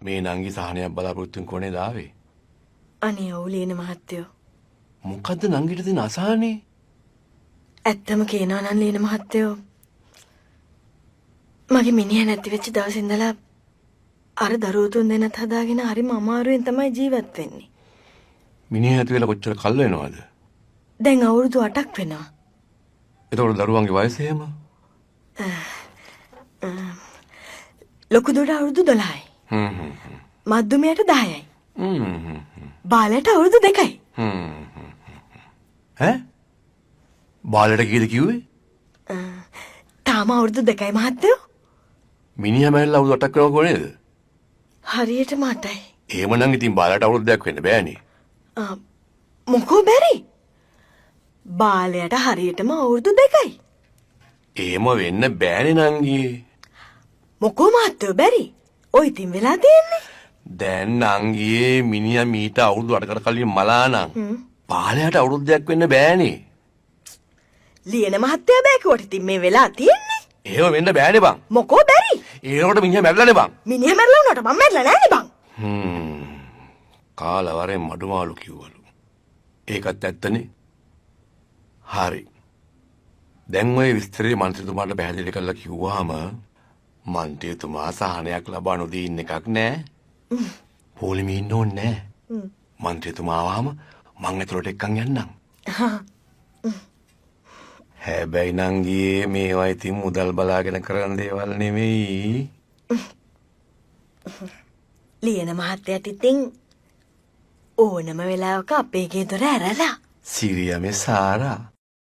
මේ නංගි සහනයක් බලාපොරොත්තුෙන් කොනේ දාවේ. අනේ ඔව් ලියන මහත්තයෝ. මොකද්ද නංගිට දෙන අසහනේ? ඇත්තම කියනවා නම් ලියන මහත්තයෝ. මගේ මිනිහ නැති වෙච්ච දවසේ ඉඳලා අර දරුවෝ තුන් දෙනාත් හදාගෙන හරිම අමාරුවෙන් තමයි ජීවත් වෙන්නේ. මිනිහ ඇති වෙලා කොච්චර කල් වෙනවද? දැන් අවුරුදු 8ක් වෙනවා. එතකොට දරුවන්ගේ වයස එහෙම? ලොකු දුවට අවුරුදු 12යි. මධ්‍යමයට 10යි. බාලයට අවුරුදු 2යි. ඈ? බාලට කීයද කිව්වේ? තාම අවුරුදු 2යි මහත්තයෝ. මිනිහා මැරිලා අවුරුදු 8ක් වෙනව කොනේද? හරියට මටයි. එහෙමනම් ඉතින් බාලට අවුරුද්දක් වෙන්න බෑනේ. මොකෝ බැරි? බාලයට හරියටම අවුරුදු 2යි. එහෙම වෙන්න බෑනේ නංගී. මොකෝ මහත්තයෝ බැරි? ඔය ඉතින් වෙලා තියෙන්නේ. දැන් නංගියේ මිනිහා මීට අවුරුදු 8කට කලින් මලා නම් බාලයට අවුරුද්දක් වෙන්න බෑනේ. ලියන මහත්තයා බෑකුවට ඉතින් මේ වෙලා තියෙන්නේ. එහෙම වෙන්න බෑනේ බං. මොකෝ බැරි? ඒකට මිනිහා මැරිලානේ බං. මිනිහා මැරලා උනට මම මැරලා නෑනේ බං. කාලවරෙන් මඩුමාළු කිව්වලු. ඒකත් ඇත්තනේ. හරි. දැන් ඔය විස්තරේ මන්ත්‍රීතුමාට පැහැදිලි කරලා කිව්වහම මන්ත්‍රීතුමා සහනයක් ලබා නොදී ඉන්න එකක් නෑ. පොලිමේ ඉන්න ඕනේ නෑ. මන්ත්‍රීතුමා ආවම මං ඇතුළට එක්කන් යන්නම්. හැබැයි නංගියේ මේවා ඉතින් මුදල් බලාගෙන කරන දේවල් නෙමෙයි. ලියන මහත්තයාට ඉතින් ඕනම වෙලාවක අපේ ගේ දොර ඇරලා. සිරියමේ සාරා